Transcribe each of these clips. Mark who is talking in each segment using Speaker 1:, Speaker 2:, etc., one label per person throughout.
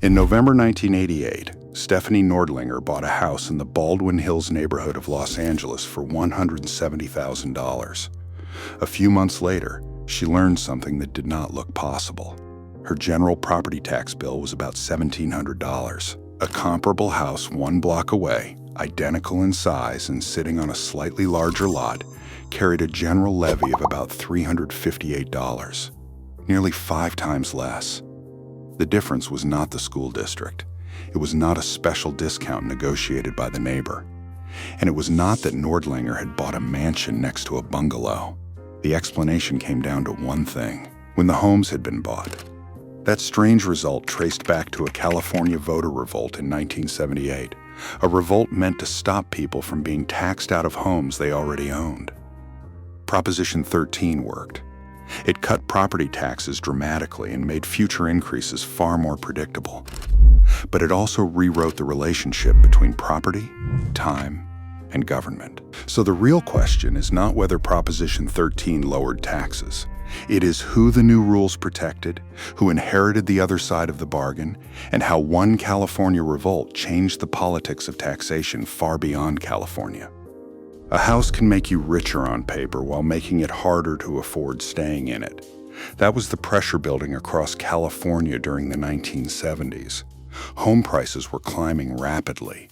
Speaker 1: In November 1988, Stephanie Nordlinger bought a house in the Baldwin Hills neighborhood of Los Angeles for $170,000. A few months later, she learned something that did not look possible. Her general property tax bill was about $1,700. A comparable house 1 block away, identical in size and sitting on a slightly larger lot, carried a general levy of about $358, nearly 5 times less. The difference was not the school district. It was not a special discount negotiated by the neighbor. And it was not that Nordlinger had bought a mansion next to a bungalow. The explanation came down to one thing: when the homes had been bought. That strange result traced back to a California voter revolt in 1978, a revolt meant to stop people from being taxed out of homes they already owned. Proposition 13 worked. It cut property taxes dramatically and made future increases far more predictable. But it also rewrote the relationship between property, time, and government. So the real question is not whether Proposition 13 lowered taxes. It is who the new rules protected, who inherited the other side of the bargain, and how one California revolt changed the politics of taxation far beyond California. A house can make you richer on paper while making it harder to afford staying in it. That was the pressure building across California during the 1970s. Home prices were climbing rapidly.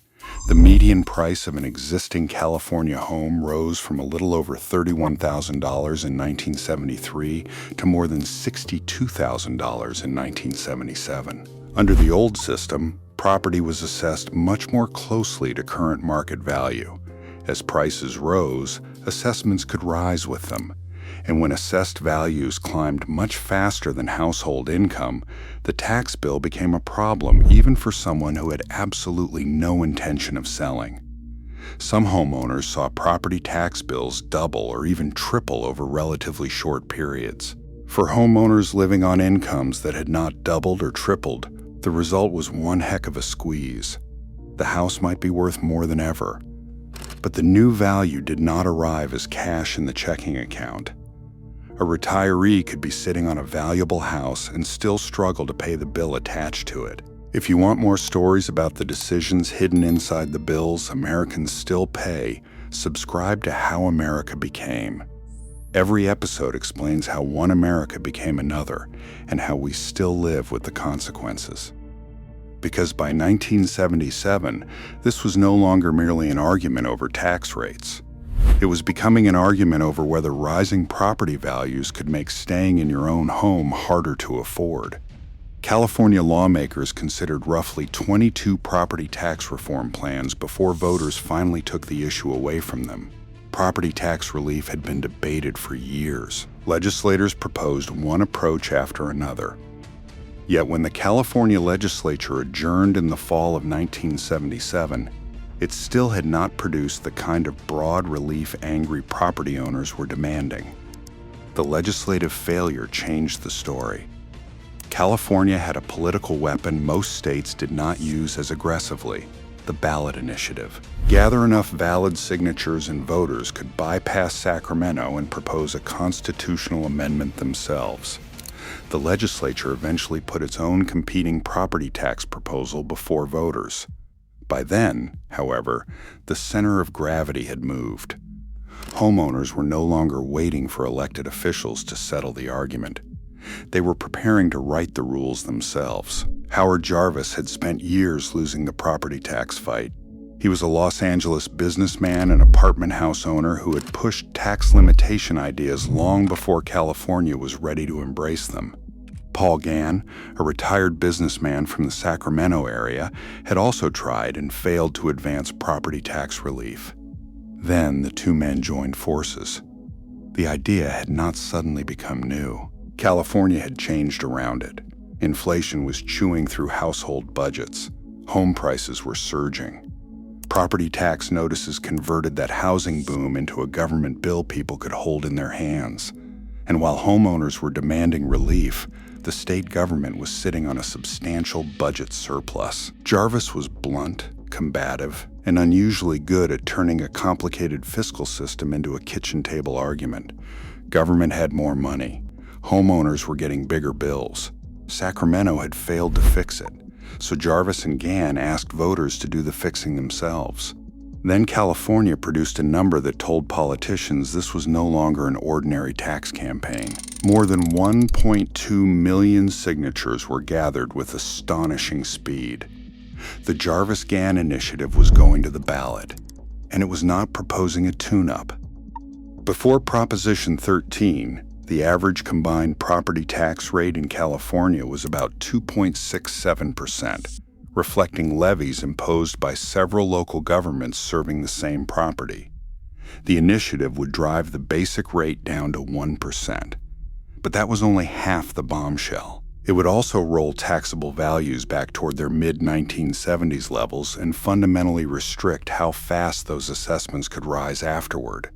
Speaker 1: The median price of an existing California home rose from a little over $31,000 in 1973 to more than $62,000 in 1977. Under the old system, property was assessed much more closely to current market value. As prices rose, assessments could rise with them. And when assessed values climbed much faster than household income, the tax bill became a problem even for someone who had absolutely no intention of selling. Some homeowners saw property tax bills double or even triple over relatively short periods. For homeowners living on incomes that had not doubled or tripled, the result was one heck of a squeeze. The house might be worth more than ever, but the new value did not arrive as cash in the checking account. A retiree could be sitting on a valuable house and still struggle to pay the bill attached to it. If you want more stories about the decisions hidden inside the bills Americans still pay, subscribe to How America Became. Every episode explains how one America became another and how we still live with the consequences. Because by 1977, this was no longer merely an argument over tax rates. It was becoming an argument over whether rising property values could make staying in your own home harder to afford. California lawmakers considered roughly 22 property tax reform plans before voters finally took the issue away from them. Property tax relief had been debated for years. Legislators proposed one approach after another. Yet when the California legislature adjourned in the fall of 1977, it still had not produced the kind of broad relief angry property owners were demanding. The legislative failure changed the story. California had a political weapon most states did not use as aggressively: the ballot initiative. Gather enough valid signatures and voters could bypass Sacramento and propose a constitutional amendment themselves. The legislature eventually put its own competing property tax proposal before voters. By then, however, the center of gravity had moved. Homeowners were no longer waiting for elected officials to settle the argument. They were preparing to write the rules themselves. Howard Jarvis had spent years losing the property tax fight. He was a Los Angeles businessman and apartment house owner who had pushed tax limitation ideas long before California was ready to embrace them. Paul Gann, a retired businessman from the Sacramento area, had also tried and failed to advance property tax relief. Then the two men joined forces. The idea had not suddenly become new. California had changed around it. Inflation was chewing through household budgets. Home prices were surging. Property tax notices converted that housing boom into a government bill people could hold in their hands. And while homeowners were demanding relief, the state government was sitting on a substantial budget surplus. Jarvis was blunt, combative, and unusually good at turning a complicated fiscal system into a kitchen table argument. Government had more money. Homeowners were getting bigger bills. Sacramento had failed to fix it. So Jarvis and Gann asked voters to do the fixing themselves. Then California produced a number that told politicians this was no longer an ordinary tax campaign. More than 1.2 million signatures were gathered with astonishing speed. The Jarvis-Gann initiative was going to the ballot, and it was not proposing a tune-up. Before Proposition 13, the average combined property tax rate in California was about 2.67%, reflecting levies imposed by several local governments serving the same property. The initiative would drive the basic rate down to 1%. But that was only half the bombshell. It would also roll taxable values back toward their mid-1970s levels and fundamentally restrict how fast those assessments could rise afterward.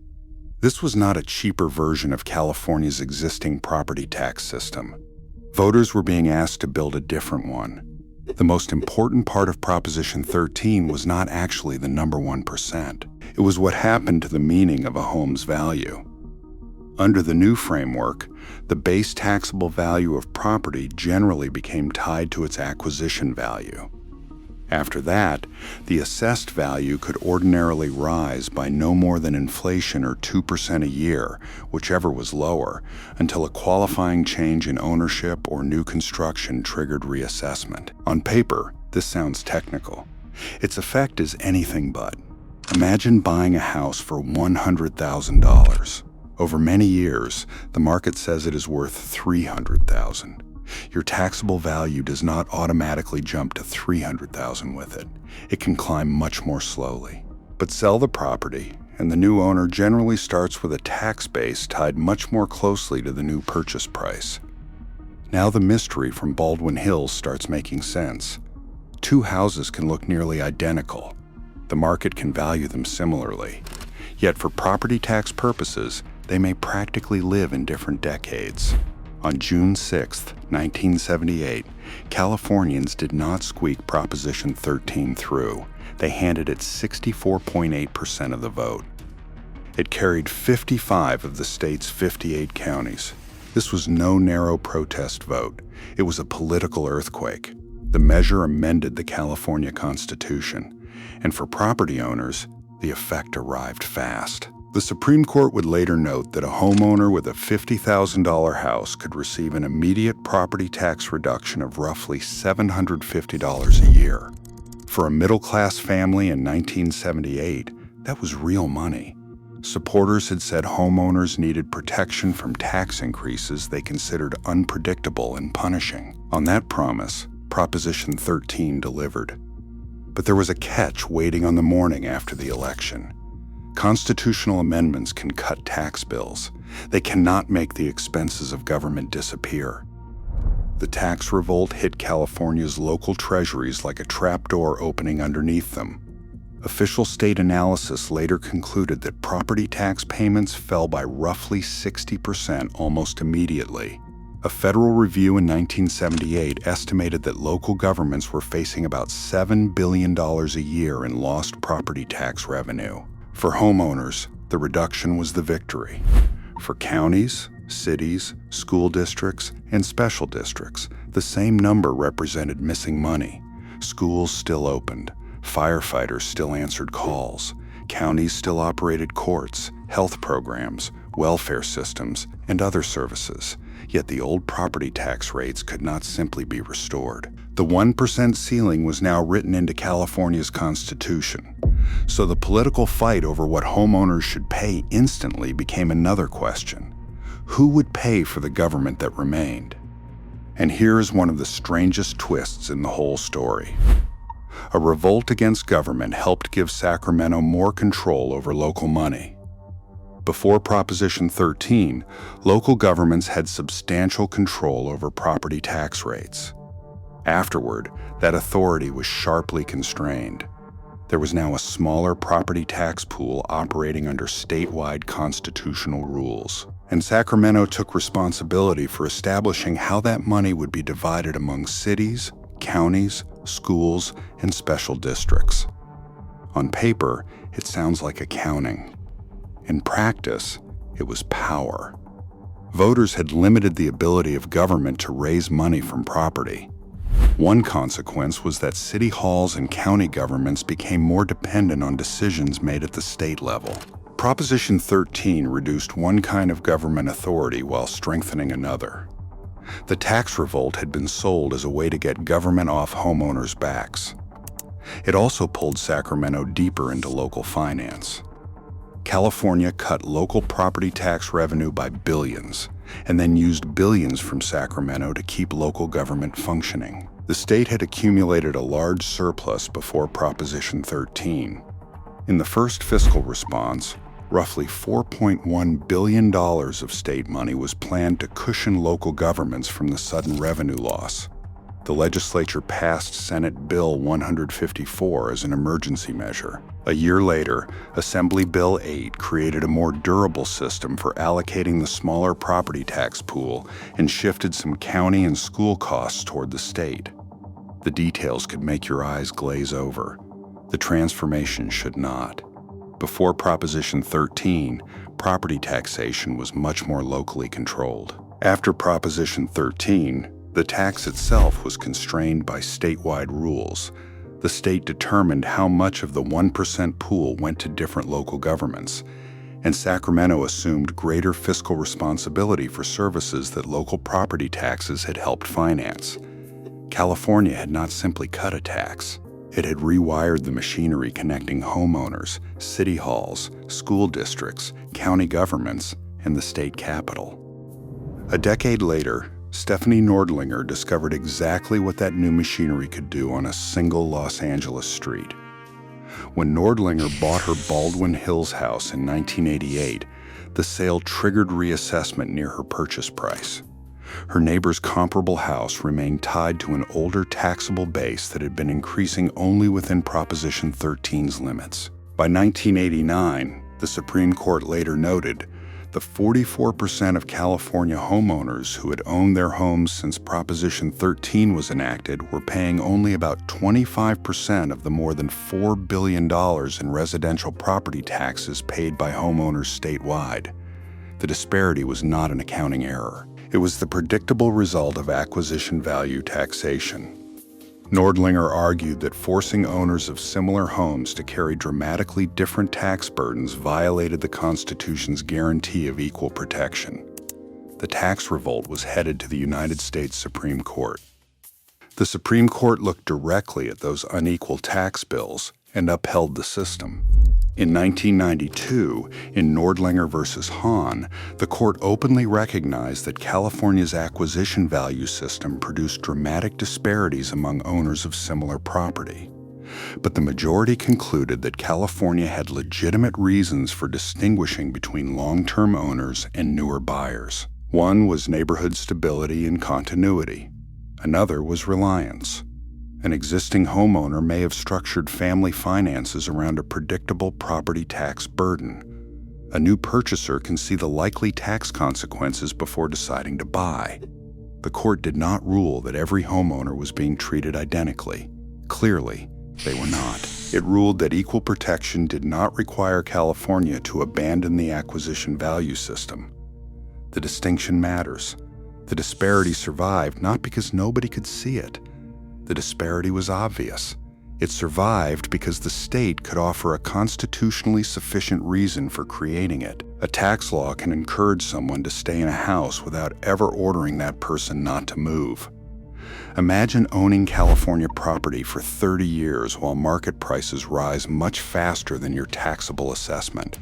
Speaker 1: This was not a cheaper version of California's existing property tax system. Voters were being asked to build a different one. The most important part of Proposition 13 was not actually the number 1%. It was what happened to the meaning of a home's value. Under the new framework, the base taxable value of property generally became tied to its acquisition value. After that, the assessed value could ordinarily rise by no more than inflation or 2% a year, whichever was lower, until a qualifying change in ownership or new construction triggered reassessment. On paper, this sounds technical. Its effect is anything but. Imagine buying a house for $100,000. Over many years, the market says it is worth $300,000. Your taxable value does not automatically jump to $300,000 with it. It can climb much more slowly. But sell the property, and the new owner generally starts with a tax base tied much more closely to the new purchase price. Now the mystery from Baldwin Hills starts making sense. Two houses can look nearly identical. The market can value them similarly. Yet for property tax purposes, they may practically live in different decades. On June 6, 1978, Californians did not squeak Proposition 13 through. They handed it 64.8% of the vote. It carried 55 of the state's 58 counties. This was no narrow protest vote. It was a political earthquake. The measure amended the California Constitution. And for property owners, the effect arrived fast. The Supreme Court would later note that a homeowner with a $50,000 house could receive an immediate property tax reduction of roughly $750 a year. For a middle-class family in 1978, that was real money. Supporters had said homeowners needed protection from tax increases they considered unpredictable and punishing. On that promise, Proposition 13 delivered. But there was a catch waiting on the morning after the election. Constitutional amendments can cut tax bills. They cannot make the expenses of government disappear. The tax revolt hit California's local treasuries like a trapdoor opening underneath them. Official state analysis later concluded that property tax payments fell by roughly 60% almost immediately. A federal review in 1978 estimated that local governments were facing about $7 billion a year in lost property tax revenue. For homeowners, the reduction was the victory. For counties, cities, school districts, and special districts, the same number represented missing money. Schools still opened. Firefighters still answered calls. Counties still operated courts, health programs, welfare systems, and other services. Yet the old property tax rates could not simply be restored. The 1% ceiling was now written into California's Constitution. So the political fight over what homeowners should pay instantly became another question. Who would pay for the government that remained? And here is one of the strangest twists in the whole story. A revolt against government helped give Sacramento more control over local money. Before Proposition 13, local governments had substantial control over property tax rates. Afterward, that authority was sharply constrained. There was now a smaller property tax pool operating under statewide constitutional rules. And Sacramento took responsibility for establishing how that money would be divided among cities, counties, schools, and special districts. On paper, it sounds like accounting. In practice, it was power. Voters had limited the ability of government to raise money from property. One consequence was that city halls and county governments became more dependent on decisions made at the state level. Proposition 13 reduced one kind of government authority while strengthening another. The tax revolt had been sold as a way to get government off homeowners' backs. It also pulled Sacramento deeper into local finance. California cut local property tax revenue by billions, and then used billions from Sacramento to keep local government functioning. The state had accumulated a large surplus before Proposition 13. In the first fiscal response, roughly $4.1 billion of state money was planned to cushion local governments from the sudden revenue loss. The legislature passed Senate Bill 154 as an emergency measure. A year later, Assembly Bill 8 created a more durable system for allocating the smaller property tax pool and shifted some county and school costs toward the state. The details could make your eyes glaze over. The transformation should not. Before Proposition 13, property taxation was much more locally controlled. After Proposition 13, the tax itself was constrained by statewide rules. The state determined how much of the 1% pool went to different local governments, and Sacramento assumed greater fiscal responsibility for services that local property taxes had helped finance. California had not simply cut a tax. It had rewired the machinery connecting homeowners, city halls, school districts, county governments, and the state capitol. A decade later, Stephanie Nordlinger discovered exactly what that new machinery could do on a single Los Angeles street. When Nordlinger bought her Baldwin Hills house in 1988, the sale triggered reassessment near her purchase price. Her neighbor's comparable house remained tied to an older taxable base that had been increasing only within Proposition 13's limits. By 1989, the Supreme Court later noted, the 44% of California homeowners who had owned their homes since Proposition 13 was enacted were paying only about 25% of the more than $4 billion in residential property taxes paid by homeowners statewide. The disparity was not an accounting error. It was the predictable result of acquisition value taxation. Nordlinger argued that forcing owners of similar homes to carry dramatically different tax burdens violated the Constitution's guarantee of equal protection. The tax revolt was headed to the United States Supreme Court. The Supreme Court looked directly at those unequal tax bills and upheld the system. In 1992, in Nordlinger v. Hahn, the court openly recognized that California's acquisition value system produced dramatic disparities among owners of similar property. But the majority concluded that California had legitimate reasons for distinguishing between long-term owners and newer buyers. One was neighborhood stability and continuity. Another was reliance. An existing homeowner may have structured family finances around a predictable property tax burden. A new purchaser can see the likely tax consequences before deciding to buy. The court did not rule that every homeowner was being treated identically. Clearly, they were not. It ruled that equal protection did not require California to abandon the acquisition value system. The distinction matters. The disparity survived not because nobody could see it. The disparity was obvious. It survived because the state could offer a constitutionally sufficient reason for creating it. A tax law can encourage someone to stay in a house without ever ordering that person not to move. Imagine owning California property for 30 years while market prices rise much faster than your taxable assessment.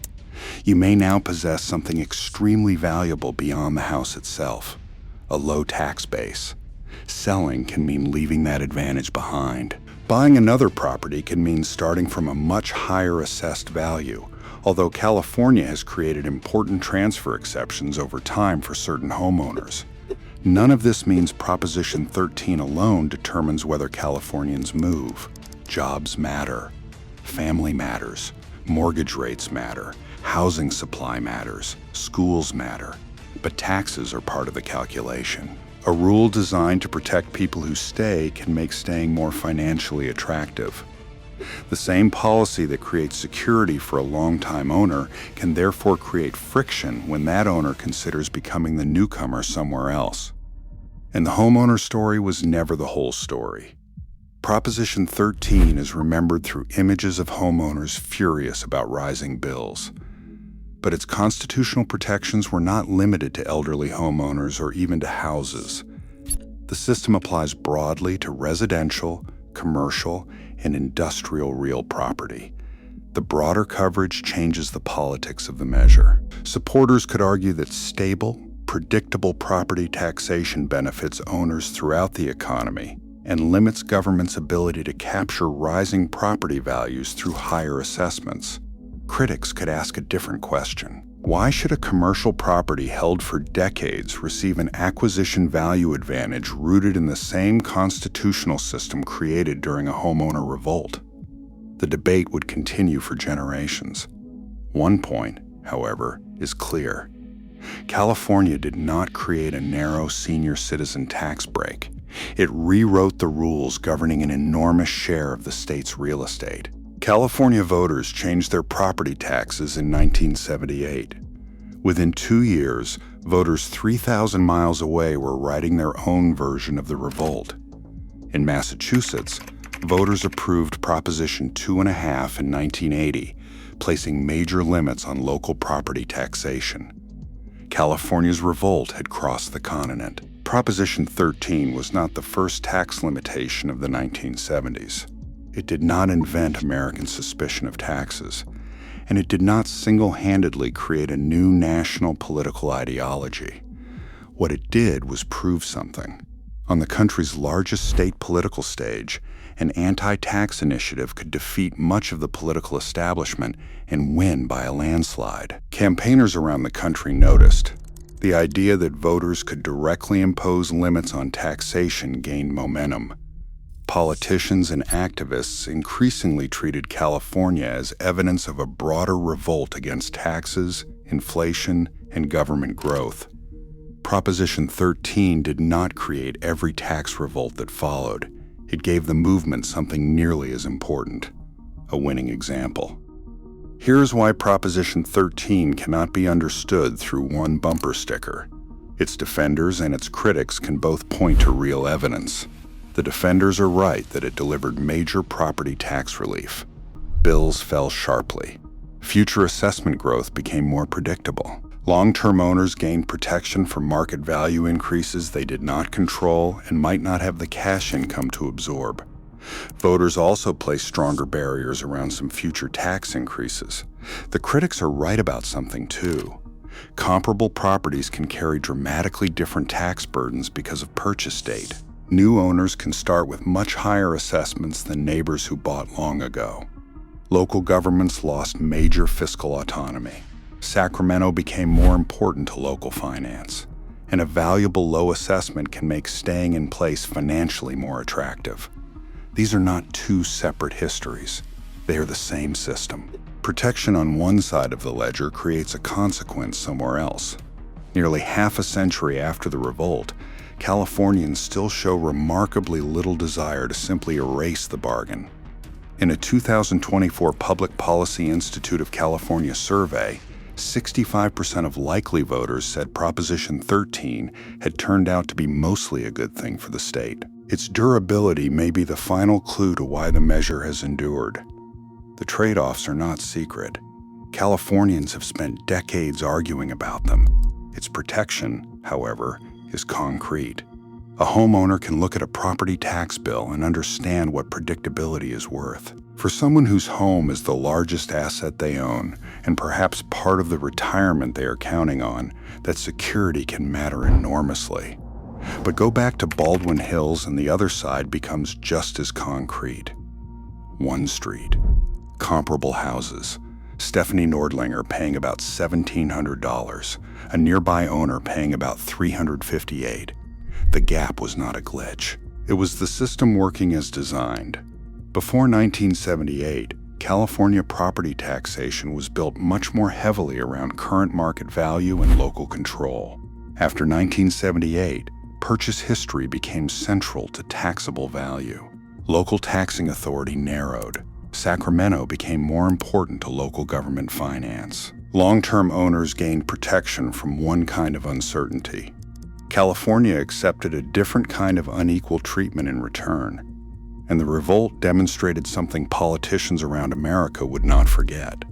Speaker 1: You may now possess something extremely valuable beyond the house itself, a low tax base. Selling can mean leaving that advantage behind. Buying another property can mean starting from a much higher assessed value, although California has created important transfer exceptions over time for certain homeowners. None of this means Proposition 13 alone determines whether Californians move. Jobs matter. Family matters. Mortgage rates matter. Housing supply matters. Schools matter. But taxes are part of the calculation. A rule designed to protect people who stay can make staying more financially attractive. The same policy that creates security for a long-time owner can therefore create friction when that owner considers becoming the newcomer somewhere else. And the homeowner story was never the whole story. Proposition 13 is remembered through images of homeowners furious about rising bills. But its constitutional protections were not limited to elderly homeowners or even to houses. The system applies broadly to residential, commercial, and industrial real property. The broader coverage changes the politics of the measure. Supporters could argue that stable, predictable property taxation benefits owners throughout the economy and limits government's ability to capture rising property values through higher assessments. Critics could ask a different question. Why should a commercial property held for decades receive an acquisition value advantage rooted in the same constitutional system created during a homeowner revolt? The debate would continue for generations. One point, however, is clear. California did not create a narrow senior citizen tax break. It rewrote the rules governing an enormous share of the state's real estate. California voters changed their property taxes in 1978. Within 2 years, voters 3,000 miles away were writing their own version of the revolt. In Massachusetts, voters approved Proposition 2.5 in 1980, placing major limits on local property taxation. California's revolt had crossed the continent. Proposition 13 was not the first tax limitation of the 1970s. It did not invent American suspicion of taxes, and it did not single-handedly create a new national political ideology. What it did was prove something. On the country's largest state political stage, an anti-tax initiative could defeat much of the political establishment and win by a landslide. Campaigners around the country noticed. The idea that voters could directly impose limits on taxation gained momentum. Politicians and activists increasingly treated California as evidence of a broader revolt against taxes, inflation, and government growth. Proposition 13 did not create every tax revolt that followed. It gave the movement something nearly as important: a winning example. Here's why Proposition 13 cannot be understood through one bumper sticker. Its defenders and its critics can both point to real evidence. The defenders are right that it delivered major property tax relief. Bills fell sharply. Future assessment growth became more predictable. Long-term owners gained protection from market value increases they did not control and might not have the cash income to absorb. Voters also placed stronger barriers around some future tax increases. The critics are right about something too. Comparable properties can carry dramatically different tax burdens because of purchase date. New owners can start with much higher assessments than neighbors who bought long ago. Local governments lost major fiscal autonomy. Sacramento became more important to local finance, and a valuable low assessment can make staying in place financially more attractive. These are not two separate histories. They are the same system. Protection on one side of the ledger creates a consequence somewhere else. Nearly half a century after the revolt, Californians still show remarkably little desire to simply erase the bargain. In a 2024 Public Policy Institute of California survey, 65% of likely voters said Proposition 13 had turned out to be mostly a good thing for the state. Its durability may be the final clue to why the measure has endured. The trade-offs are not secret. Californians have spent decades arguing about them. Its protection, however, is concrete. A homeowner can look at a property tax bill and understand what predictability is worth. For someone whose home is the largest asset they own, and perhaps part of the retirement they are counting on, that security can matter enormously. But go back to Baldwin Hills and the other side becomes just as concrete. One street. Comparable houses. Stephanie Nordlinger paying about $1,700. A nearby owner paying about $358. The gap was not a glitch. It was the system working as designed. Before 1978, California property taxation was built much more heavily around current market value and local control. After 1978, purchase history became central to taxable value. Local taxing authority narrowed. Sacramento became more important to local government finance. Long-term owners gained protection from one kind of uncertainty. California accepted a different kind of unequal treatment in return, and the revolt demonstrated something politicians around America would not forget.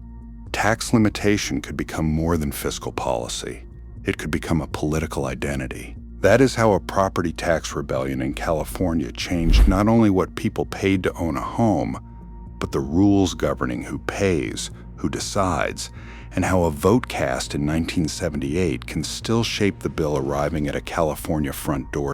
Speaker 1: Tax limitation could become more than fiscal policy. It could become a political identity. That is how a property tax rebellion in California changed not only what people paid to own a home, but the rules governing who pays, who decides, and how a vote cast in 1978 can still shape the bill arriving at a California front door